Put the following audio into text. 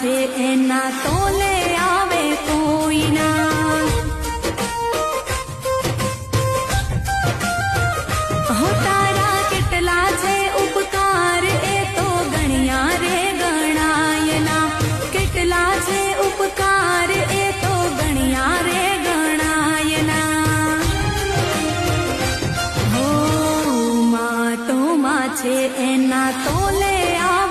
છે એના તોલે આવે કોઈના। હો તારા કેટલા છે ઉપકાર એ તો ગણ્યા રે ગણાયના। કેટલા છે ઉપકાર એ તો ગણ્યા રે ગણાયના। હો માં તો માં છે એના તોલે આવે